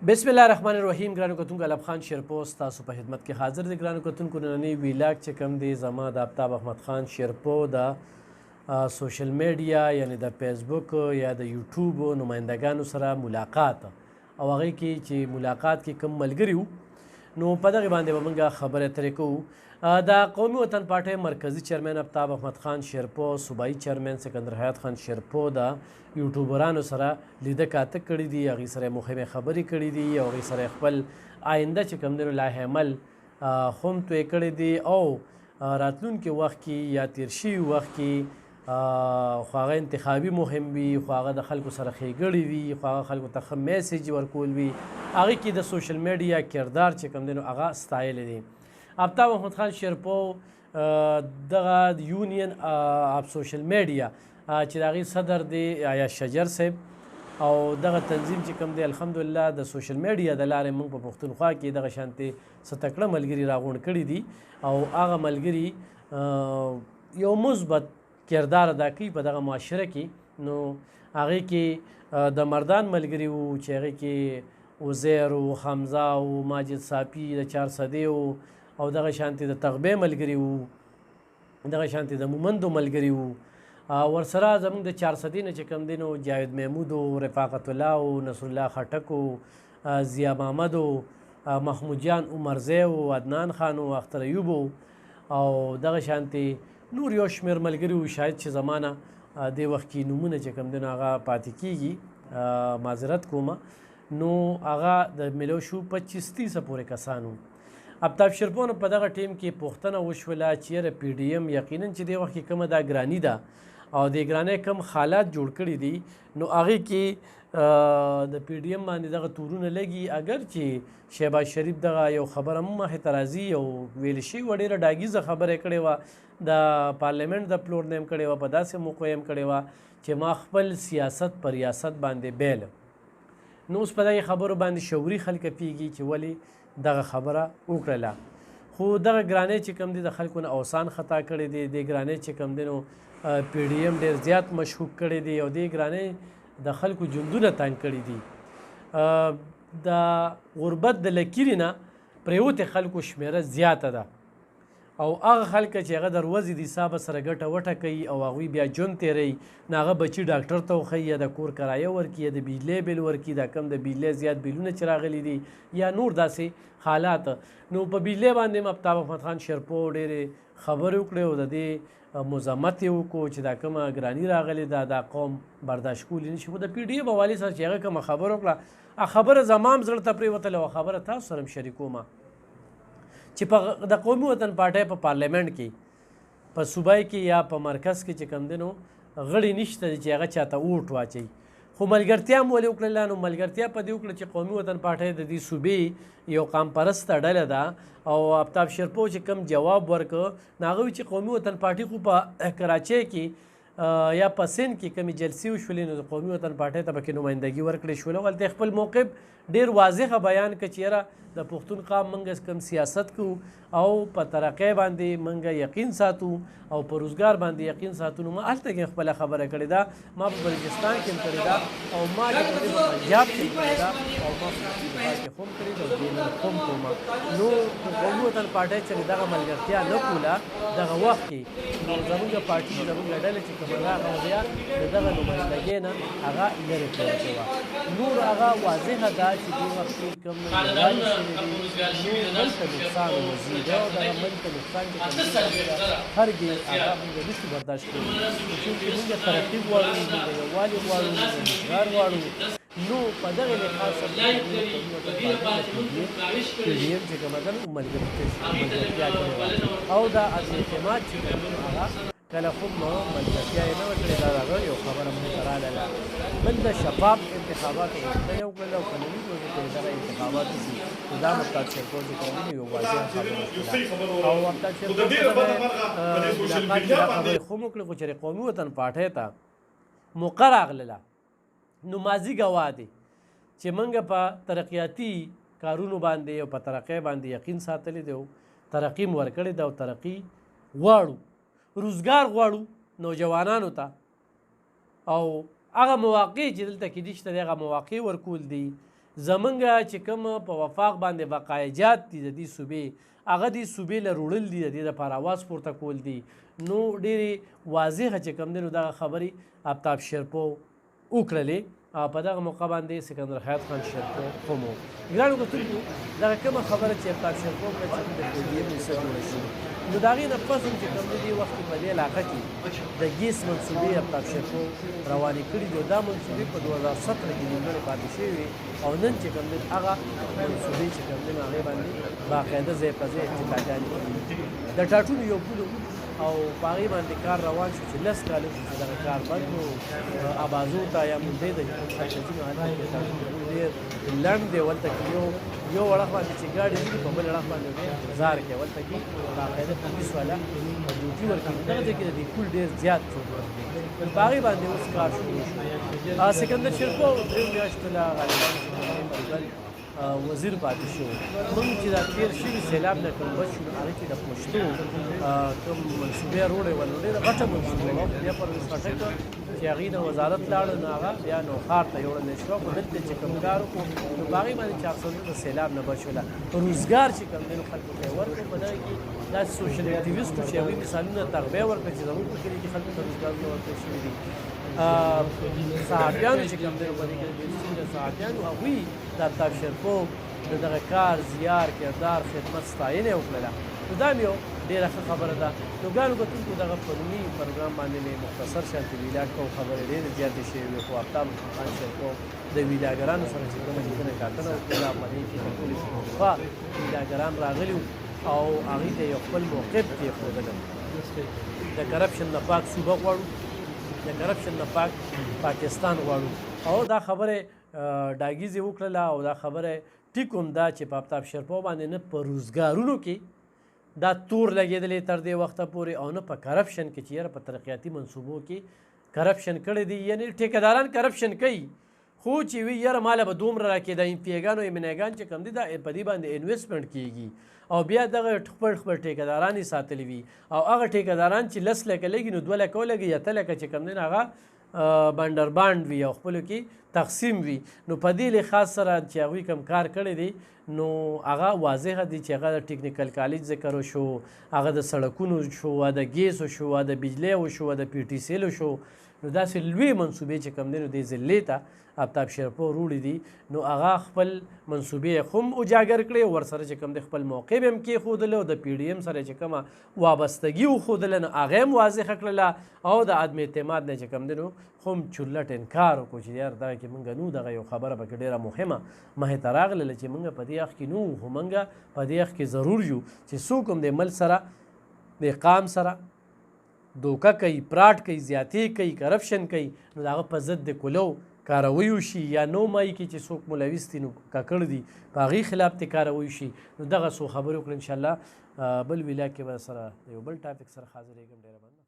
بسم الله الرحمن الرحیم. ګرانو کتونکو الب خان شیرپو تاسو په خدمت کې حاضر دی. ګرانو کتونکو نننی ویلاګ چې کوم دی زما د آفتاب احمد خان شیرپو د سوشل میډیا یعنی د فیسبوک یا د یوټیوب نمایندګانو سره ملاقات او هغې کې چې ملاقات کې کوم ملګري وو نو په دغې باندې به موږ خبرې اترې کوو. د قومي وطن پارټۍ مرکزي چیرمن آفتاب احمد خان شیرپو، صوبایي چیرمن سکندر حیات خان شیرپو د یوټیوبرانو سره لیده کاته کړي دي، هغې سره یې مهمې خبرې کړي دي او هغې سره خپل آینده چې کوم دی نو لایحه عمل هم توی کړی دی او راتلونکي وخت کې یا تیر شوي وخت کې خو هغه انتخابي مهم وي، خو هغه د خلکو سره ښېګړې وي، خو هغه خلکو ته ښه میسیج ورکول وي، هغې کې د سوشل میډیا کردار چې کوم دی نو هغه ستایلی دی. آفتاب احمد خان شیرپو دغه یونین اف سوشل میډیا چې د هغې صدر دی یا شجر صاحب او دغه تنظیم چې کوم دی الحمدلله د سوشل میډیا د لارې موږ په پښتونخوا کې دغه شانتې څه تکړه ملګري راغونډ کړي دي او هغه ملګري یو مثبت کردار ادا کوي په دغه معاشره کې. نو هغې کې د مردان ملګري وو چې هغې کې عزیر و، حمزه و، ماجد صافي د چارسدې و او دغه شانتې د تغبې ملګري وو، دغه شانتې د مومندو ملګري وو، ورسره زموږ د چارسدې نه چې کوم دی نو جاوید محمود و، رفاقت الله و، نصر الله خټک و، ضیا محمد و، محمود جان عمرزی و، عدنان خان و، اختر ایوب و او دغه شانتې نور یو شمېر ملګري وو شاید چې زما نه دې وخت کې نومونه چې کوم دی نو هغه پاتې کېږي، معذرت کومه. نو هغه د ملو شو 25-30 پورې کسان وو. آفتاب شیرپو په دغه ټیم کې پوښتنه وشوله چې یاره پی ډي ایم یقینا چې دې وخت کې کومه دا ګراني ده او د ګرانۍ کم حالات جوړ کړي دي نو هغې کې د پی ډي ایم باندې دغه تورونه لګي. اگر چې شهباز شریف دغه یو خبره هم مخې ته راځي او ویل شوي وه ډېره ډاګیزه خبره یې کړې وه، د پارلیمنټ د پلور نه یې کړې وه، په داسې موقع یې کړې وه چې ما خپل سیاست په ریاست باندې بیل. نو اوس په دغې خبرو باندې شعوري خلک پیږي چې ولې دغه خبره وکړله. خو دغه ګرانۍ چې کوم دی د خلکو نه اوسان خطا کړی دی، دې ګرانۍ چې کوم دی نو پی ډي ایم ډېر زیات مشکوک کړی دی او دې ګرانۍ د خلکو ژوندونه تنګ کړي دي. د غربت د لکیرې نه پرېوتې خلکو شمېره زیاته ده او هغه خلک چې هغه د ورځې د حسابه سره ګټه وټه کوي او هغوی بیا ژوند تېروي نو هغه بچي ډاکټر ته وښیي یا د کور کرایه ورکړي یا د بجلۍ بیل ورکړي، دا کم د بجلۍ زیات بیلونه چې راغلي دي یا نور داسې حالات. نو په بجلۍ باندې هم آفتاب احمد خان شیرپو ډېرې خبرې وکړې او د دې مذمت یې وکړو چې دا کومه ګراني راغلې ده دا قوم برداشت کولی نه شي. خو د پی ډي ایم حوالې سره چې هغه کومه خبره وکړه هغه خبره زما هم زړه ته پرېوتله او خبره تاسو سره هم شریکومه چې په د قومي وطن پارټۍ په پارلیمنټ کې په صوبایي کې یا په مرکز کې چې کوم دی نو غړي نشته چې هغه چاته ووټ واچوي. خو ملګرتیا هم ولې وکړله؟ نو ملګرتیا په دې وکړه چې قومي وطن پارټۍ د دې صوبې یو قام پرسته ډله ده او آفتاب شیرپو چې کوم جواب ورکړ نو هغه وایي چې قومي وطن پارټۍ خو په کراچۍ کې یا په سند کې کومې جلسې وشولې نو د قومي وطن پارټۍ ته پکې نمایندګي ورکړې شوله. هلته خپل موقف ډېر واضحه بیان کړه چې یاره د پښتون قام موږ کوم سیاست کوو او په ترقۍ باندې موږ یقین ساتو او په روزګار باندې یقین ساتو. نو ما هلته کې خپله خبره کړې ده، ما په بلوچستان کې هم کړې ده او ما چې په پنجاب کې کړې ده او ما په پښتونخوا کې هم کړې ده او دې نه هم کومه. نو قومي وطن پارټۍ چې دغه ملګرتیا نه کوله دغه وخت کې نو زموږ پارټي زموږ ډله چې کومه راغله بیا د دغه نمایندګۍ نه هغه لرې پرېوتې وه. نور هغه واضحه ده چې دې وخت کې کوم نړیوالې شوې دي نو ملک ته نقصان وزي ده او دغه ملک ته نقصان چې کوم هرګز هغه موږ نشو برداشت کولی چونکې موږ ترقي غواړو، موږ یووالي غواړو، موږ روزګار غواړو. نو په دغه لحاظ سره پی ډي ایم چې کومه ده نو ملګرتیا کړې وه او دا از اعتماد چې کوم دی هغه کله خو ملګرتیا یې نه وه کړې. دا د هغه یو خبره موږ ته راغله. بل د شفاف انتخاباتو غوښتنه یې وکړله او قانوني توګه چې دغه انتخابات وشي نو دا آفتاب شیرپو چې کوم دی یو واضحه خبره وکړه او آفتاب شیرپو ملاقات کې دا خبرې خو هم وکړې خو چې قومي وطن پارټۍ ته موقع راغلله نو ماضي ګواه دی چې موږ په ترقیاتي کارونو باندې او په ترقۍ باندې یقین ساتلی دی او ترقي مو ورکړې ده او ترقي غواړو، روزګار غواړو نوجوانانو ته او هغه مواقع چې دلته کې دي شته د هغه مواقع ورکول دي زمونږ چې کوم په وفاق باندې وقایجات دي د دې صوبې هغه دې صوبې له روړل دي د دې دپاره اواز پورته کول دي نو ډېرې واضحه چې کوم دی نو دغه خبرې آفتاب شیرپو وکړلې او په دغه موقع باندې سکندر حیات خان شیرپو هم و ګرانو کتونکو دغه کومه خبره چې آفتاب شیرپو کړه چې د پوډیم حصه جوړه شي نو د هغې نه پس هم چې کوم دی دې وخت کې په دې علاقه کې د ګیس منصوبې آفتاب شیرپو روانې کړي دي او دا منصوبې په 2017 کې نیمګړې پاتې شوې وې او نن چې کوم دی هغه منصوبې چې کوم دی هغې باندې باقاعده ځای په ځای اتفاقیانې کړي د ټاټونو یو پول او په هغې باندې کار روان شو چې 10 کاله شو چې دغه کار بند و ابازو ته یا موندی ته چې کوم خلک ځي نو هلته کې ټاټونه ډېر لنډ دی ولته کې یو اړخ باندې چې ګاډي ځي په بل اړخ باندې ډېر ځار کوي ولته کې باقاعده پولیس والا ډیوټي ورکوي دغه ځای کې د دې پول ډېر زیات څوک ورکوي په هغې باندې اوس کار شروع شو سکندر شیرپو 3 میاشتو له غالبا وزیر پاتې شو موږ چې دا تېر شوي سیلاب نه کوم بچ شو نو هغې کې د پښتو کوم منصوبې روړې ول نو ډېره غټه منصوبه وه بیا پرویز خټک چې هغې نه وزارت لاړه نو هغه بیا نوښار ته یوړلی شوه خو دلته چې کوم کار وکړو نو په هغې باندې 400 د سیلاب نه بچ وله روزګار چې کوم دی نو خلکو ته یې ورکړو په دغه کې داسې سوشل اکټیویسټو چې هغوی مثالونه تغبیه ورکړه چې زموږ په کلي کې خلکو ته روزګارونه ورکړل شوي دي صحافیانو چې کوم دی نو په دې کې د صحافیانو هغوی د آفتاب شیرپو د دغه کار زیار کردار خدمت ستاینه یې وکړله نو دا مې یو ډېره ښه خبره ده نو ګرانو کتونکو دغه پروني پروګرام باندې مې مختصر شانتې ویلا کوم خبرې ډېرې زیاتې شوې وې خو آفتاب خان شیرپو د ویلاګرانو سره چې کومه لیدنه کاتنه وکړله په دې کې د ټولې پښتونخوا ویلاګران راغلي او هغوی ته یو خپل موقف کېښودله د کرپشن نه پاک صوبه غواړو د کرپشن نه پاک پاکستان غواړو او دا خبره ډاګیزې وکړله او دا خبره ټیک هم دا چې په آفتاب شیرپو باندې نه په روزګارونو کې دا تور لګېدلی تر دې وخته پورې او نه په کرپشن کې چې یاره په ترقیاتي منصوبو کې کرپشن کړی دی یعنی ټیکهداران کرپشن کوي خو چې وي یاره ماله به دومره راکې د پیګانو امنیګان چې کوم دي دا په دې باندې انویسټمنټ کیږي او بیا دغه خپل خپل ټیکهداران یې ساتلي وي او هغه ټیکهداران چې 10 لکه لګي نو 2 لکه ولګي یا 3 لکه چې کوم دی هغه بانډر باند وي او خپلو کې تقسیم وي نو په دې لحاظ سره چې هغوی کوم کار کړی دی نو هغه واضحه دی چې هغه د ټیکنیکل کالج ذکر شو هغه د سړکونو شو د ګیسو شو د بجلی شو د پی ټي سیلو شو نو داسې لوی منصوبې چې کوم دی نو دې ضلعې ته آفتاب شیرپو روړي دي نو هغه خپل منصوبې هم اجاګر کړې ورسره چې کوم دی خپل موقع به هم کېښودله او د پی ډي ایم سره چې کومه وابستګي وښودله نو هغه هم واضحه کړله او د عدم اعتماد نه چې کوم دی نو خو هم چورلټ انکار وکړو چې یار دغه کې موږ نو دغه یو خبره پکې ډېره مهمه مخې ته راغلله چې موږ په دې وخت کې نو خو موږ په دې وخت کې ضرور یو چې څوک هم د مل سره د قام سره دوکه کوي پراټ کوي زیاتې کوي کرپشن کوي نو د هغه په ضد د کولو کاروی وشي یا نو مای کې چې څوک ملوث دي نو ککړ دي په هغې خلاف دې کاروی شي نو دغه څو خبرې وکړو انشاءالله بل ویلا کې به سره یو بل ټاپک سره حاضرېږم ډېره مننه